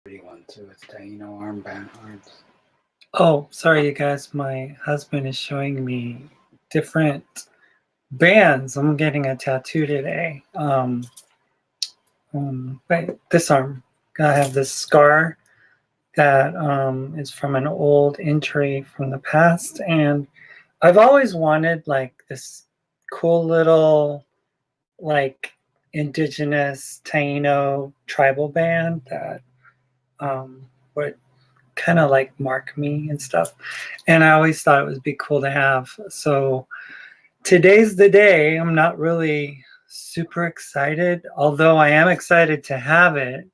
pretty one too. It's Taino armbands. Oh, sorry, you guys. My husband is showing me different bands. I'm getting a tattoo today. But this arm, I have this scar that is from an old injury from the past, and I've always wanted like this cool little like indigenous Taino tribal band that would kind of like mark me and stuff. And I always thought it would be cool to have. So today's the day. I'm not really super excited, although I am excited to have it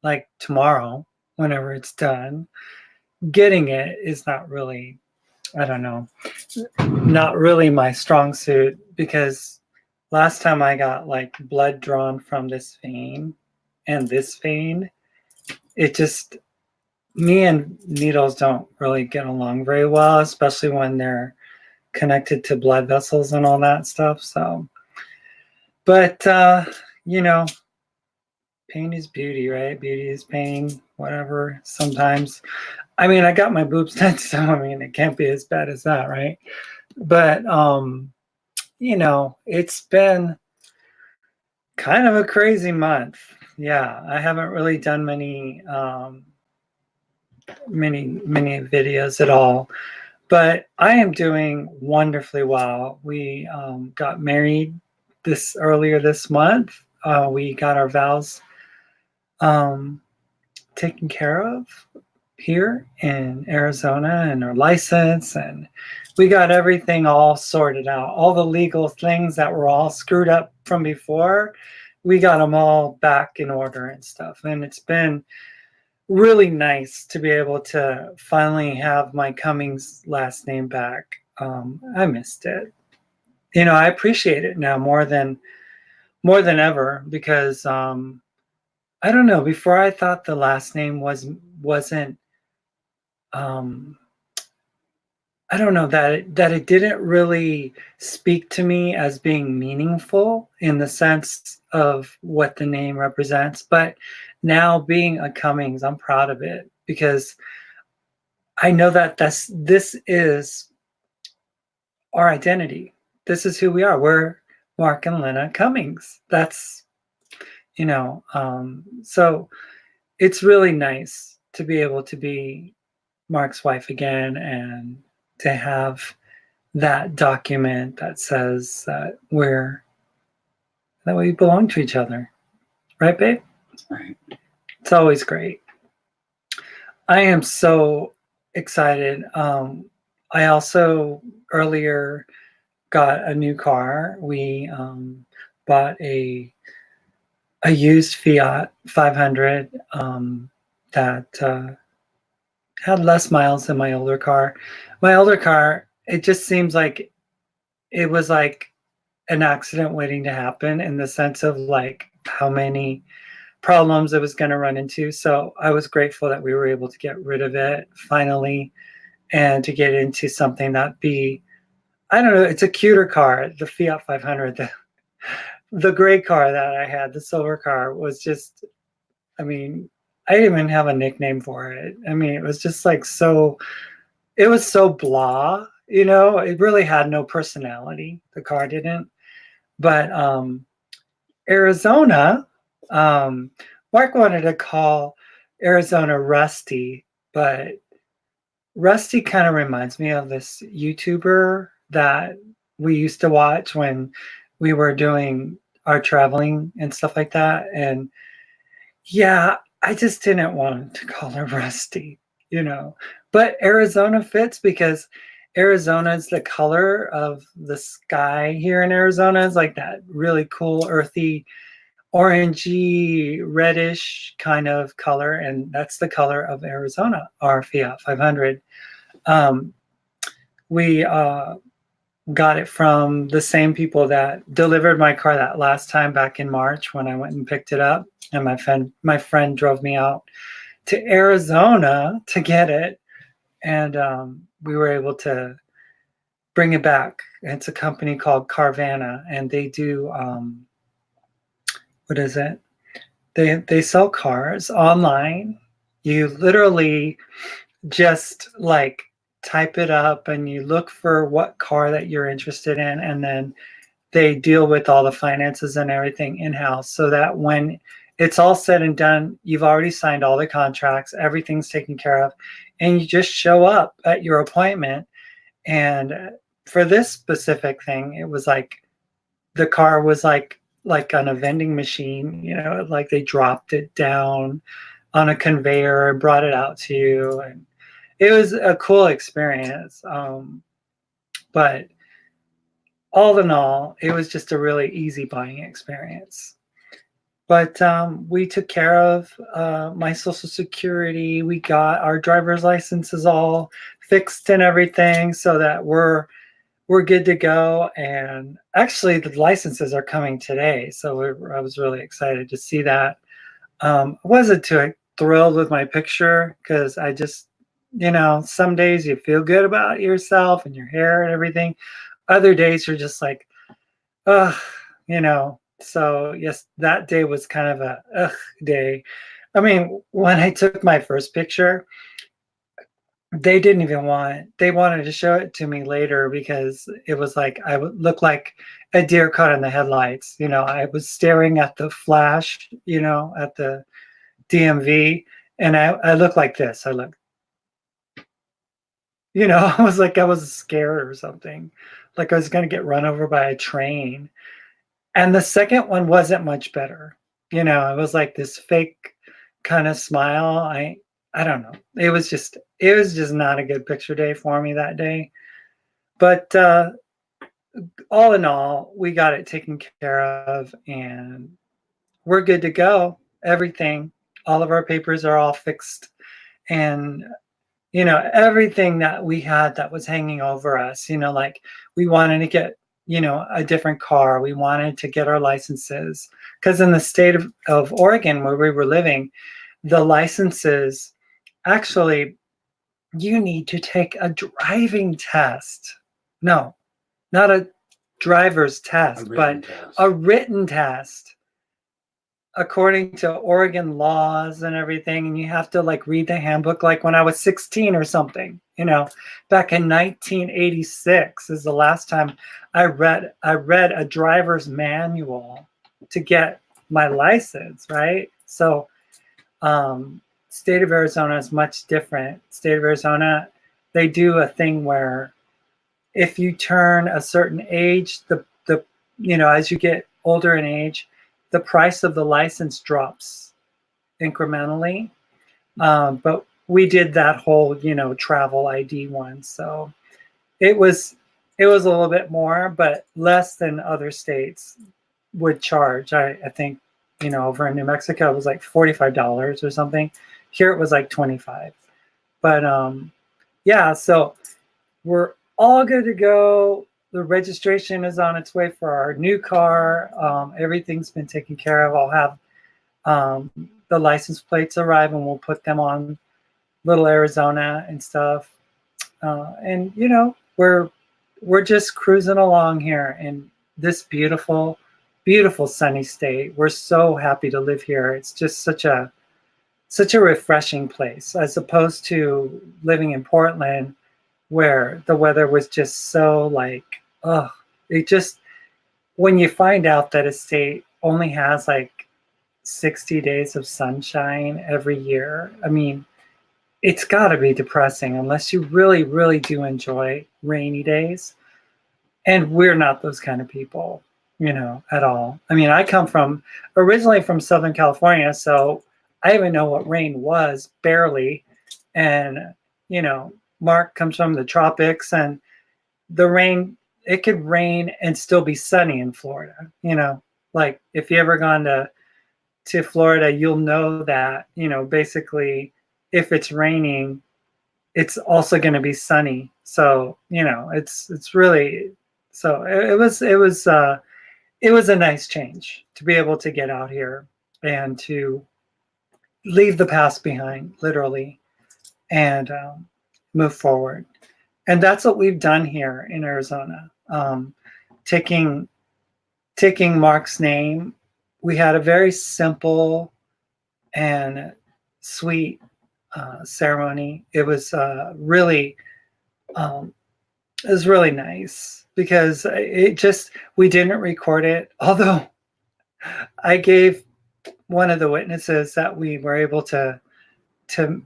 like tomorrow, whenever it's done. Getting it is not really, I don't know, not really my strong suit because last time I got like blood drawn from this vein and this vein, it just, me and needles don't really get along very well, especially when they're connected to blood vessels and all that stuff. So, but, you know, pain is beauty, right? Beauty is pain, whatever. Sometimes, I mean, I got my boobs done, so I mean, it can't be as bad as that, right? But, you know, it's been kind of a crazy month. Yeah, I haven't really done many videos at all, but I am doing wonderfully well. We got married earlier this month. We got our vows um, taken care of here in Arizona and our license, and we got everything all sorted out. All the legal things that were all screwed up from before, we got them all back in order and stuff. And it's been really nice to be able to finally have my Cummings last name back. I missed it. You know, I appreciate it now more than ever because I don't know. Before I thought the last name wasn't um, I don't know that it didn't really speak to me as being meaningful in the sense of what the name represents. But now being a Cummings, I'm proud of it because I know that this is our identity. This is who we are. We're Mark and Lena Cummings. That's so it's really nice to be able to be Mark's wife again and to have that document that says that we belong to each other. Right, babe? Right. It's always great. I am so excited. I also earlier got a new car. We bought a used Fiat 500 that had less miles than my older car. My older car, it just seems like it was like an accident waiting to happen in the sense of like how many problems it was going to run into. So I was grateful that we were able to get rid of it finally and to get into something that I don't know, it's a cuter car. The Fiat 500, the gray car that I had, the silver car was just, I mean, I didn't even have a nickname for it. I mean, it was just like it was so blah, it really had no personality. The car didn't. But Arizona, Mark wanted to call Arizona Rusty, but Rusty kind of reminds me of this YouTuber that we used to watch when we were doing our traveling and stuff like that. And yeah, I just didn't want to call her Rusty. But Arizona fits because Arizona is the color of the sky here in Arizona. Is like that really cool, earthy, orangey, reddish kind of color. And that's the color of Arizona, our Fiat 500. We got it from the same people that delivered my car that last time back in March when I went and picked it up. And my friend drove me out to Arizona to get it. And we were able to bring it back. It's a company called Carvana, and they do, what is it? They sell cars online, You literally just like type it up and you look for what car that you're interested in, and then they deal with all the finances and everything in-house, so that when it's all said and done, you've already signed all the contracts, everything's taken care of, and you just show up at your appointment. And for this specific thing, it was like the car was like on a vending machine, like they dropped it down on a conveyor and brought it out to you, and it was a cool experience. But all in all, it was just a really easy buying experience. But we took care of my social security. We got our driver's licenses all fixed and everything, so that we're good to go. And actually, the licenses are coming today, so I was really excited to see that. I wasn't too thrilled with my picture because I just, some days you feel good about yourself and your hair and everything. Other days you're just like, ugh, So yes, that day was kind of a ugh day. I mean, when I took my first picture, they didn't even they wanted to show it to me later because it was like I would look like a deer caught in the headlights. I was staring at the flash, at the DMV, and I looked like this. I looked, I was like I was scared or something, like I was gonna get run over by a train. And the second one wasn't much better. It was like this fake kind of smile. I don't know. It was just not a good picture day for me that day. But all in all, we got it taken care of and we're good to go. Everything, all of our papers are all fixed, and everything that we had that was hanging over us, like we wanted to get, a different car. We wanted to get our licenses because in the state of Oregon where we were living, the licenses actually, you need to take a driving test. No, not a driver's test, but a written test according to Oregon laws and everything. And you have to like read the handbook like when I was 16 or something, back in 1986 is the last time I read a driver's manual to get my license, right? So state of Arizona is much different. State of Arizona, they do a thing where if you turn a certain age, the as you get older in age, the price of the license drops incrementally. But we did that whole, travel ID one. So it was a little bit more, but less than other states would charge. I think, over in New Mexico, it was like $45 or something. Here it was like 25. But yeah, so we're all good to go. The registration is on its way for our new car. Everything's been taken care of. I'll have the license plates arrive and we'll put them on Little Arizona and stuff. And we're just cruising along here in this beautiful, beautiful sunny state. We're so happy to live here. It's just such a refreshing place as opposed to living in Portland, where the weather was just so like, oh, it just, when you find out that a state only has like 60 days of sunshine every year, I mean, it's got to be depressing unless you really, really do enjoy rainy days. And we're not those kind of people, at all. I mean, I come originally from Southern California, so I even know what rain was, barely. And, Mark comes from the tropics, and the rain, it could rain and still be sunny in Florida. Like if you ever gone to Florida, you'll know that, basically if it's raining, it's also going to be sunny. So, it's really, so it was a nice change to be able to get out here and to leave the past behind, literally, and move forward. And that's what we've done here in Arizona. Taking Mark's name, we had a very simple and sweet ceremony. It was um, it was really nice because it just we didn't record it. Although I gave one of the witnesses that we were able to to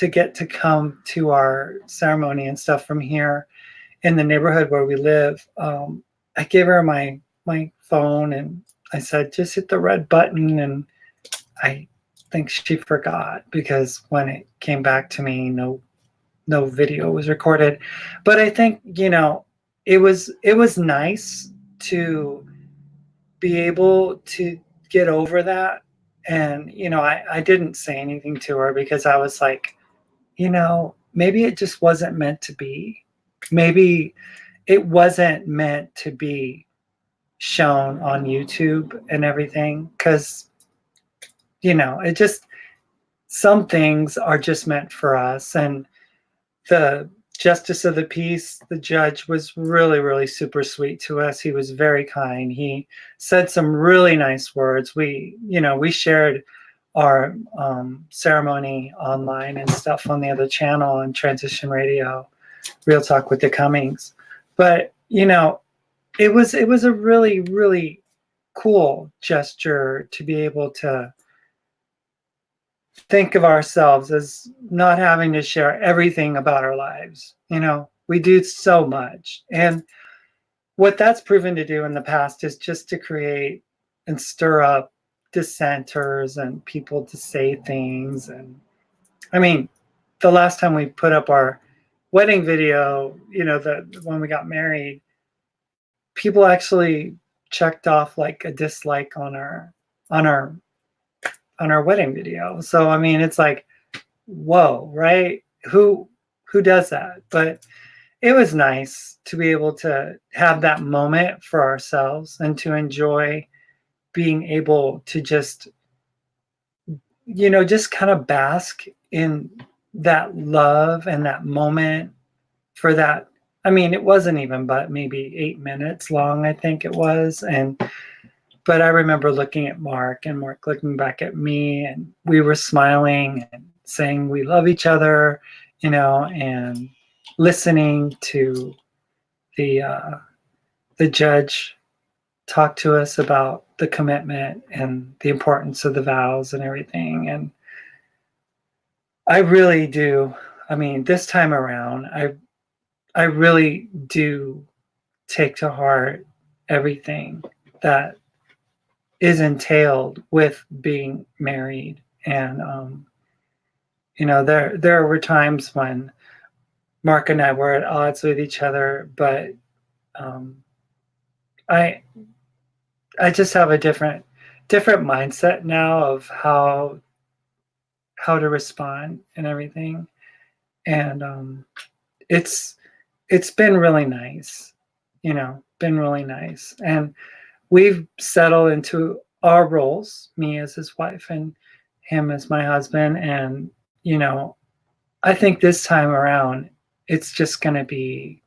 get to come to our ceremony and stuff from here in the neighborhood where we live. I gave her my phone and I said, just hit the red button. And I think she forgot because when it came back to me, no video was recorded. But I think, it was nice to be able to get over that. And, I didn't say anything to her because I was like, maybe it just wasn't meant to be. Maybe it wasn't meant to be shown on YouTube and everything. Because, it just, some things are just meant for us. And the justice of the peace, the judge, was really, really super sweet to us. He was very kind. He said some really nice words. We shared our ceremony online and stuff on the other channel on Transition Radio, Real Talk with the Cummings. But it was a really, really cool gesture to be able to think of ourselves as not having to share everything about our lives. We do so much. And what that's proven to do in the past is just to create and stir up dissenters and people to say things. And I mean, the last time we put up our wedding video, when we got married, people actually checked off like a dislike on our wedding video. So I mean, it's like, whoa, right? Who does that? But it was nice to be able to have that moment for ourselves and to enjoy being able to just kind of bask in that love and that moment for that. I mean, it wasn't even but maybe 8 minutes long, I think it was. But I remember looking at Mark and Mark looking back at me, and we were smiling and saying we love each other, and listening to the judge talk to us about the commitment and the importance of the vows and everything. And I really do. I mean, this time around, I really do take to heart everything that is entailed with being married. And there were times when Mark and I were at odds with each other, but I just have a different mindset now of how to respond and everything. And it's been really nice, been really nice. And we've settled into our roles, me as his wife and him as my husband. And, I think this time around, it's just going to be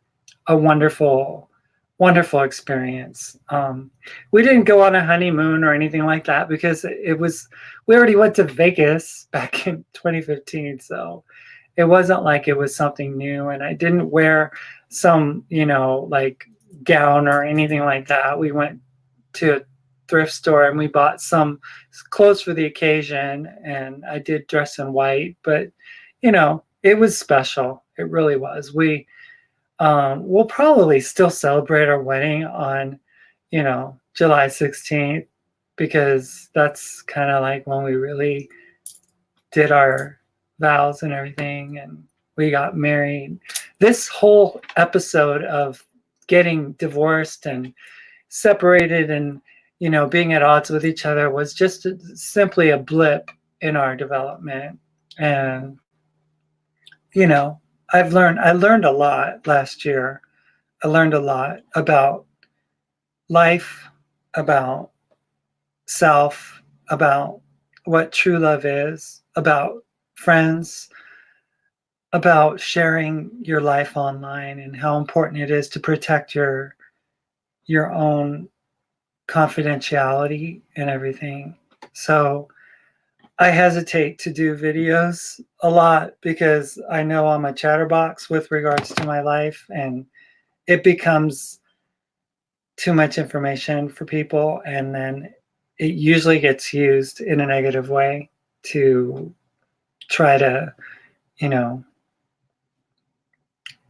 a wonderful, wonderful experience. We didn't go on a honeymoon or anything like that because we already went to Vegas back in 2015. So it wasn't like it was something new. And I didn't wear some, like gown or anything like that. We went to a thrift store and we bought some clothes for the occasion, and I did dress in white, but it was special. It really was. We'll probably still celebrate our wedding on July 16th, because that's kind of like when we really did our vows and everything, and we got married. This whole episode of getting divorced and separated and being at odds with each other was just simply a blip in our development. And I learned a lot last year. I learned a lot about life, about self, about what true love is, about friends, about sharing your life online, and how important it is to protect your own confidentiality and everything. So I hesitate to do videos a lot because I know I'm a chatterbox with regards to my life, and it becomes too much information for people, and then it usually gets used in a negative way to try to, you know,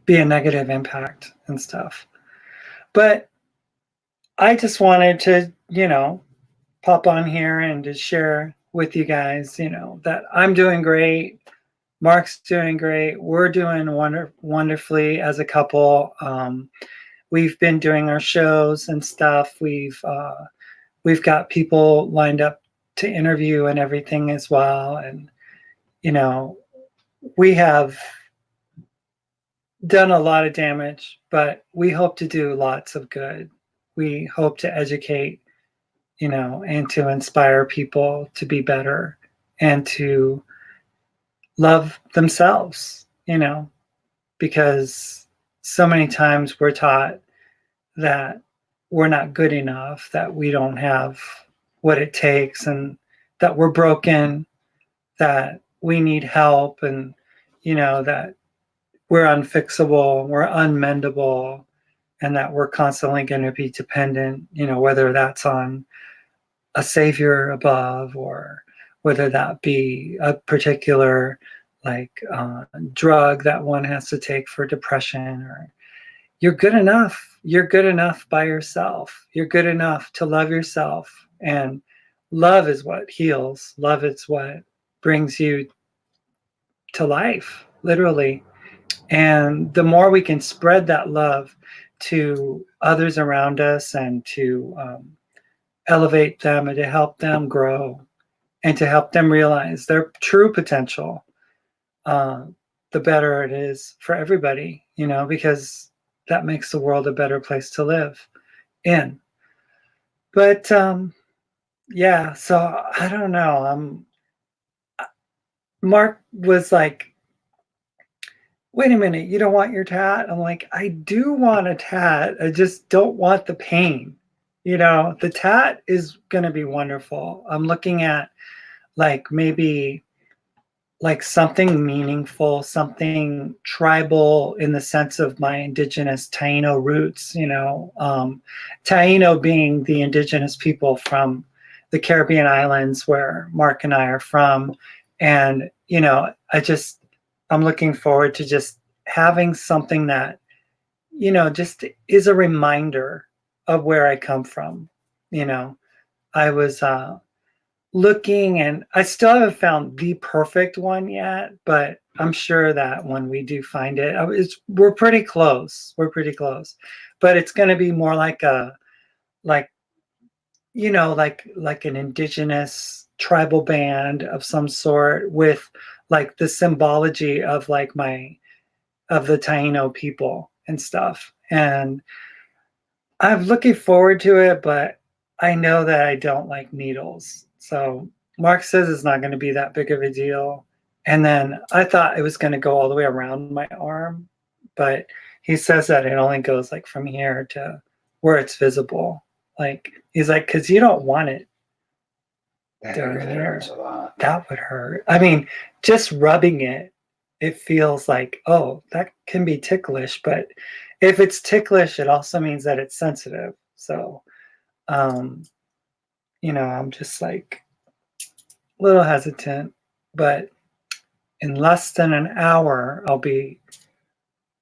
be a negative impact and stuff. But I just wanted to, pop on here and to share with you guys, that I'm doing great. Mark's doing great. We're doing wonderfully as a couple. We've been doing our shows and stuff. We've got people lined up to interview and everything as well. And we have done a lot of damage, but we hope to do lots of good. We hope to educate, and to inspire people to be better and to love themselves, because so many times we're taught that we're not good enough, that we don't have what it takes, and that we're broken, that we need help, and, that we're unfixable, we're unmendable, and that we're constantly going to be dependent, whether that's on a savior above, or whether that be a particular drug that one has to take for depression. Or you're good enough. You're good enough by yourself. You're good enough to love yourself. And love is what heals. Love is what brings you to life, literally. And the more we can spread that love to others around us, and to elevate them, and to help them grow, and to help them realize their true potential, the better it is for everybody, because that makes the world a better place to live in. But yeah, so I don't know. Mark was like, wait a minute, you don't want your tat? I'm like, I do want a tat. I just don't want the pain. The tat is going to be wonderful. I'm looking at maybe something meaningful, something tribal in the sense of my indigenous Taino roots, Taino being the indigenous people from the Caribbean islands where Mark and I are from. And, I'm looking forward to just having something that, just is a reminder of where I come from. I was looking, and I still haven't found the perfect one yet, but I'm sure that when we do find it, we're pretty close. We're pretty close, but it's going to be more like like an indigenous tribal band of some sort, with the symbology of of the Taino people and stuff. And I'm looking forward to it, but I know that I don't like needles. So Mark says it's not going to be that big of a deal. And then I thought it was going to go all the way around my arm, but he says that it only goes from here to where it's visible. He's like, because you don't want it. That hurts a lot. That would hurt. I mean, just rubbing it, it feels like, oh, that can be ticklish. But if it's ticklish, it also means that it's sensitive. So, I'm just a little hesitant. But in less than an hour, I'll be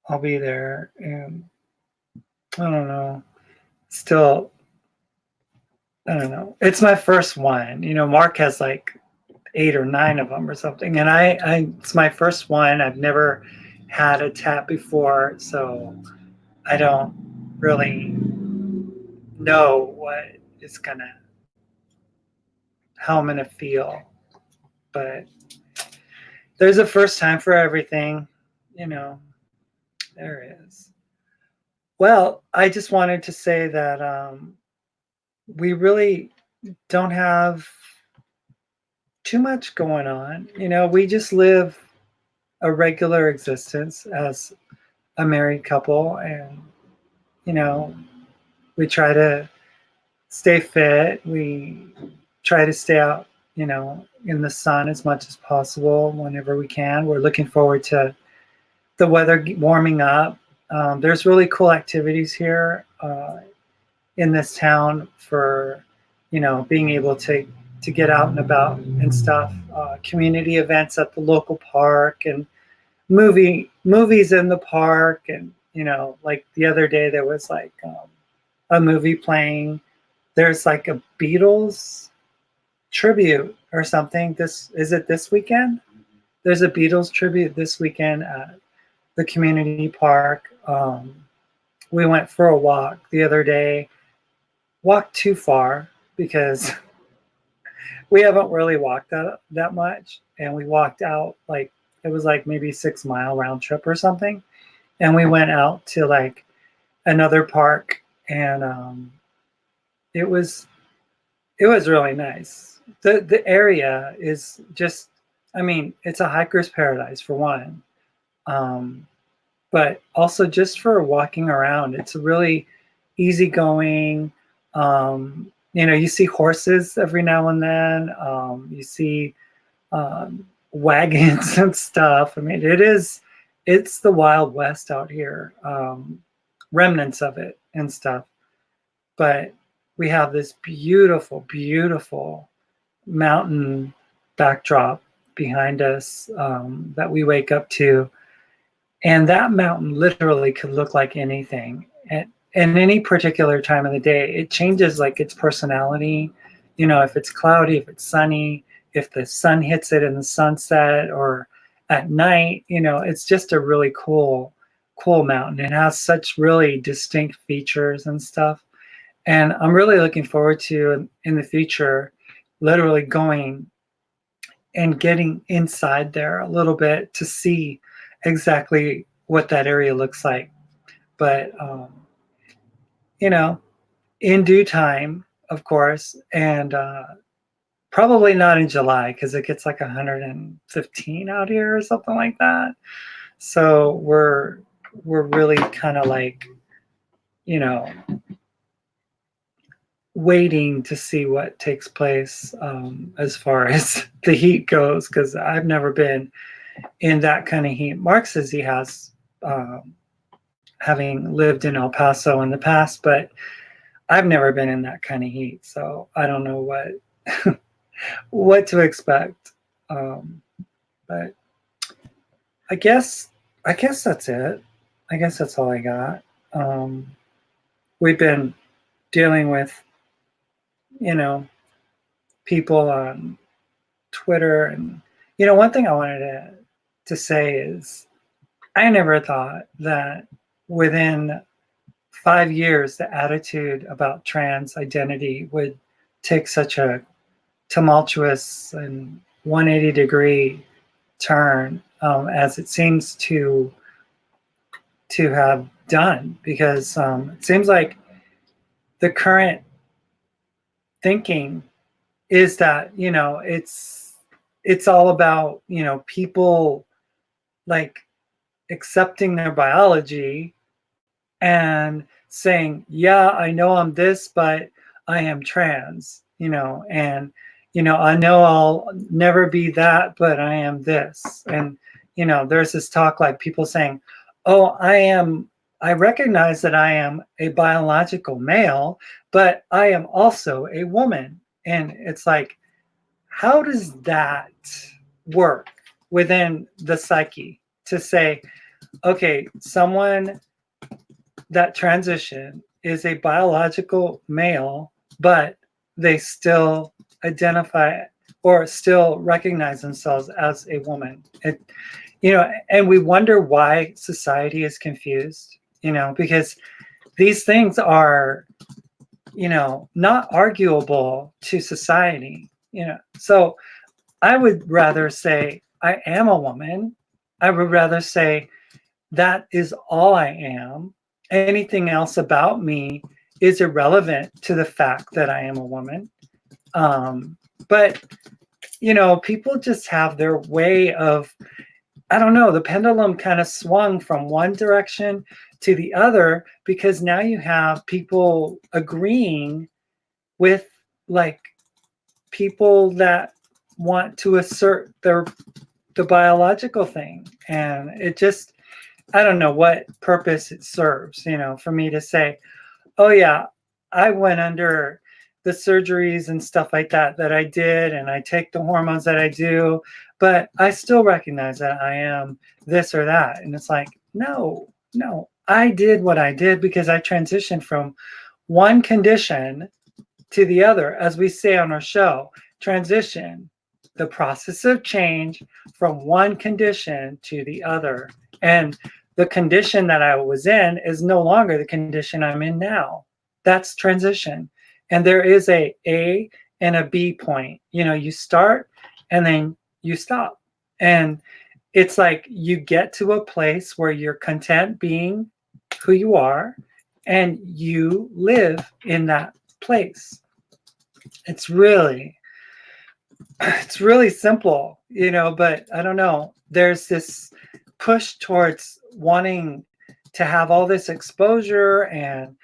there. And I don't know. Still, I don't know. It's my first one. Mark has 8 or 9 of them or something, and it's my first one. I've never had a tat before, so I don't really know how I'm gonna feel. But there's a first time for everything, there is. Well, I just wanted to say that we really don't have too much going on. We just live a regular existence as a married couple, and we try to stay fit. We try to stay out, in the sun as much as possible whenever we can. We're looking forward to the weather warming up. There's really cool activities here in this town for, being able to get out and about and stuff. Community events at the local park and movies in the park, and like the other day there was like a movie playing. There's like a Beatles tribute or something. This weekend? There's a Beatles tribute this weekend at the community park. We went for a walk the other day. Walked too far because we haven't really walked that much, and we walked out like it was like maybe 6 mile round trip or something, and we went out to like another park, and it was really nice. The area is just, I mean, it's a hiker's paradise for one, but also just for walking around, it's really easygoing. You see horses every now and then. You see wagons and stuff. I mean, it's the Wild West out here, remnants of it and stuff. But we have this beautiful, beautiful mountain backdrop behind us that we wake up to. And that mountain literally could look like anything. And any particular time of the day, it changes like its personality. If it's cloudy, if it's sunny, if the sun hits it in the sunset or at night, it's just a really cool mountain. It has such really distinct features and stuff. And I'm really looking forward to, in the future, literally going and getting inside there a little bit to see exactly what that area looks like. But, in due time, of course, and probably not in July because it gets like 115 out here or something like that. So we're really kind of like, waiting to see what takes place as far as the heat goes, because I've never been in that kind of heat. Mark says he has, having lived in El Paso in the past, but I've never been in that kind of heat, so I don't know what to expect. But I guess that's it. I guess that's all I got. We've been dealing with, people on Twitter, and one thing I wanted to say is I never thought that within 5 years the attitude about trans identity would take such a tumultuous and 180-degree turn as it seems to have done, because it seems like the current thinking is that it's all about people like accepting their biology and saying, yeah, I know I'm this, but I am trans, and I know I'll never be that, but I am this. And there's this talk like people saying, oh, I recognize that I am a biological male, but I am also a woman. And it's like, how does that work within the psyche to say, okay, someone that transition is a biological male, but they still identify or still recognize themselves as a woman? And we wonder why society is confused, because these things are, not arguable to society, So I would rather say I am a woman. I would rather say that is all I am. Anything else about me is irrelevant to the fact that I am a woman. But, people just have their way of, I don't know, the pendulum kind of swung from one direction to the other, because now you have people agreeing with like people that want to assert the biological thing. And it just, I don't know what purpose it serves, for me to say, oh yeah, I went under the surgeries and stuff like that I did, and I take the hormones that I do, but I still recognize that I am this or that. And it's like, no, I did what I did because I transitioned from one condition to the other. As we say on our show, transition, the process of change from one condition to the other. And the condition that I was in is no longer the condition I'm in now. That's transition. And there is a and a B point. You start and then you stop. And it's like you get to a place where you're content being who you are and you live in that place. It's really simple, but I don't know. There's this push towards wanting to have all this exposure, and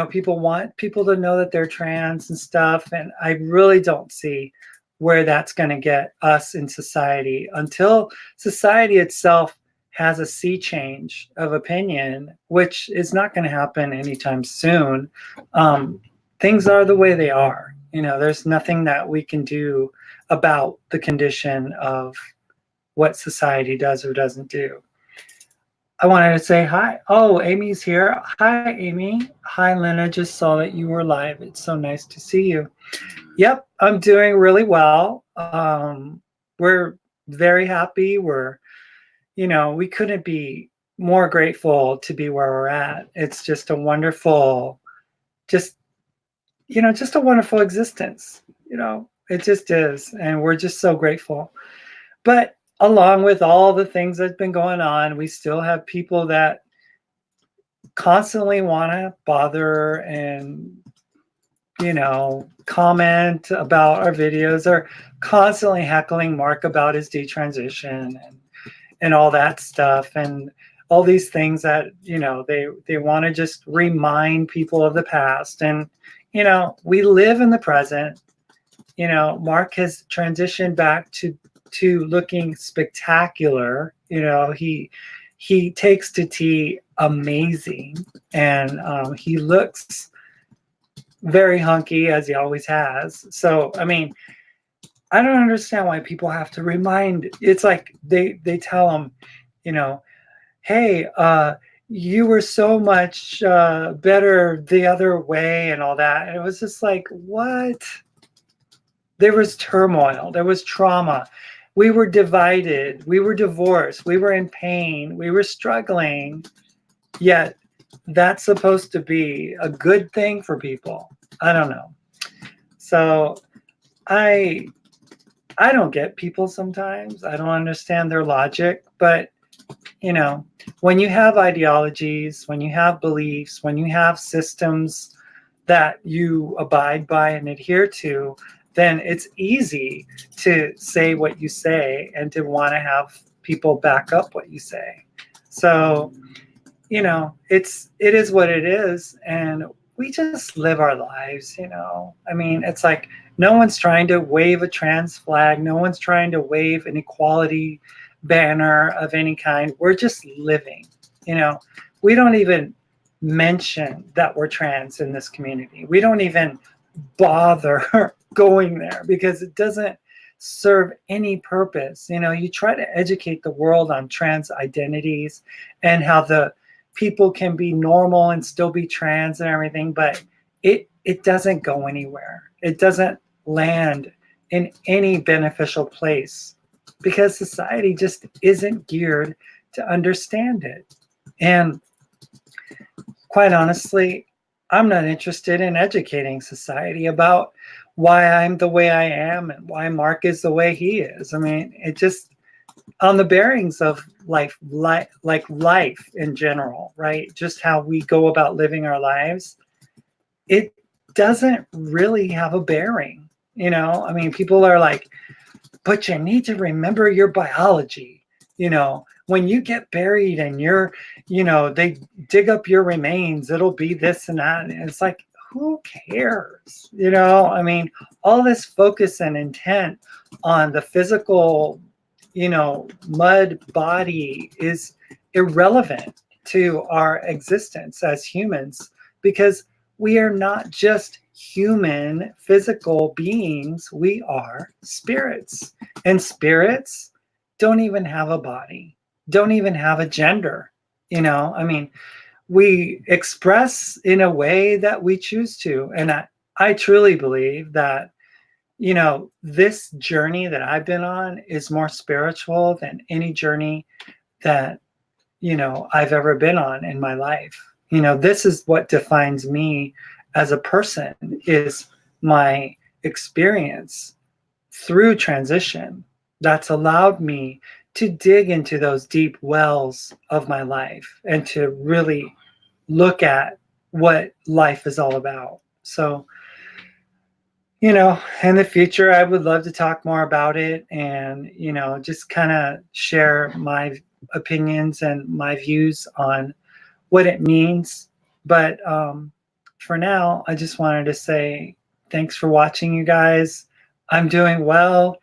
people want people to know that they're trans and stuff, and I really don't see where that's going to get us in society until society itself has a sea change of opinion, which is not going to happen anytime soon. Things are the way they are. There's nothing that we can do about the condition of what society does or doesn't do. I wanted to say hi. Oh, Amy's here. Hi, Amy. Hi, Lena. Just saw that you were live. It's so nice to see you. Yep, I'm doing really well. We're very happy. We couldn't be more grateful to be where we're at. It's just a wonderful, just a wonderful existence. It just is. And we're just so grateful. But along with all the things that's been going on, we still have people that constantly want to bother and, comment about our videos, or constantly heckling Mark about his detransition and all that stuff. And all these things that, they want to just remind people of the past. And, we live in the present. Mark has transitioned back to looking spectacular. He takes to tea amazing, and he looks very hunky, as he always has. So, I mean, I don't understand why people have to remind. It's like they tell him, hey, you were so much better the other way and all that. And it was just like, what? There was turmoil. There was trauma. We were divided. We were divorced. We were in pain. We were struggling. Yet that's supposed to be a good thing for people. I don't know. So I don't get people sometimes. I don't understand their logic. But, when you have ideologies, when you have beliefs, when you have systems that you abide by and adhere to, then it's easy to say what you say and to want to have people back up what you say. So, it is what it is. And we just live our lives, I mean, it's like no one's trying to wave a trans flag. No one's trying to wave an equality banner of any kind. We're just living, we don't even mention that we're trans in this community. We don't even bother going there because it doesn't serve any purpose. You try to educate the world on trans identities and how the people can be normal and still be trans and everything, but it doesn't go anywhere. It doesn't land in any beneficial place because society just isn't geared to understand it. And quite honestly, I'm not interested in educating society about why I'm the way I am and why Mark is the way he is. I mean, it just on the bearings of life, like life in general, right? Just how we go about living our lives. It doesn't really have a bearing, I mean, people are like, but you need to remember your biology, when you get buried and they dig up your remains, it'll be this and that. And it's like, who cares? You know, I mean, all this focus and intent on the physical, you know, mud body is irrelevant to our existence as humans, because we are not just human physical beings, we are spirits. And spirits don't even have a body, don't even have a gender. You know, I mean, we express in a way that we choose to. And I truly believe that, you know, this journey that I've been on is more spiritual than any journey that, you know, I've ever been on in my life. You know, this is what defines me as a person, is my experience through transition that's allowed me to dig into those deep wells of my life and to really look at what life is all about. So, you know, in the future, I would love to talk more about it and, you know, just kind of share my opinions and my views on what it means. But for now, I just wanted to say thanks for watching, you guys. I'm doing well.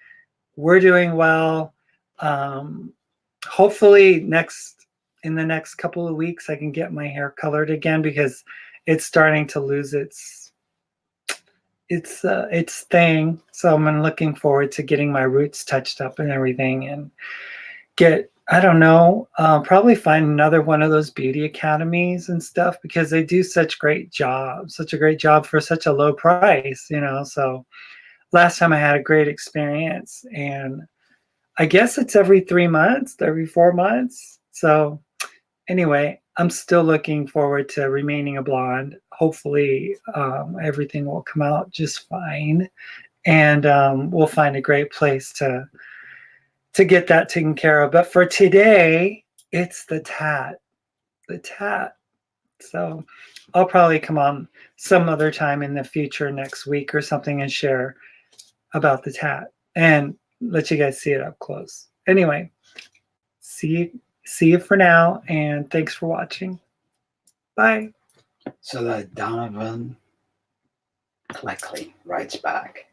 We're doing well. Hopefully in the next couple of weeks, I can get my hair colored again, because it's starting to lose its thing. So I'm looking forward to getting my roots touched up and everything, and get, I don't know, probably find another one of those beauty academies and stuff, because they do such a great job for such a low price, you know. So last time I had a great experience, and I guess it's every 3 months, every 4 months. So anyway, I'm still looking forward to remaining a blonde. Hopefully everything will come out just fine, and we'll find a great place to get that taken care of. But for today, it's the tat. So I'll probably come on some other time in the future, next week or something, and share about the tat and let you guys see it up close. Anyway, see you for now, and thanks for watching. Bye. So that Donovan Cleckley writes back,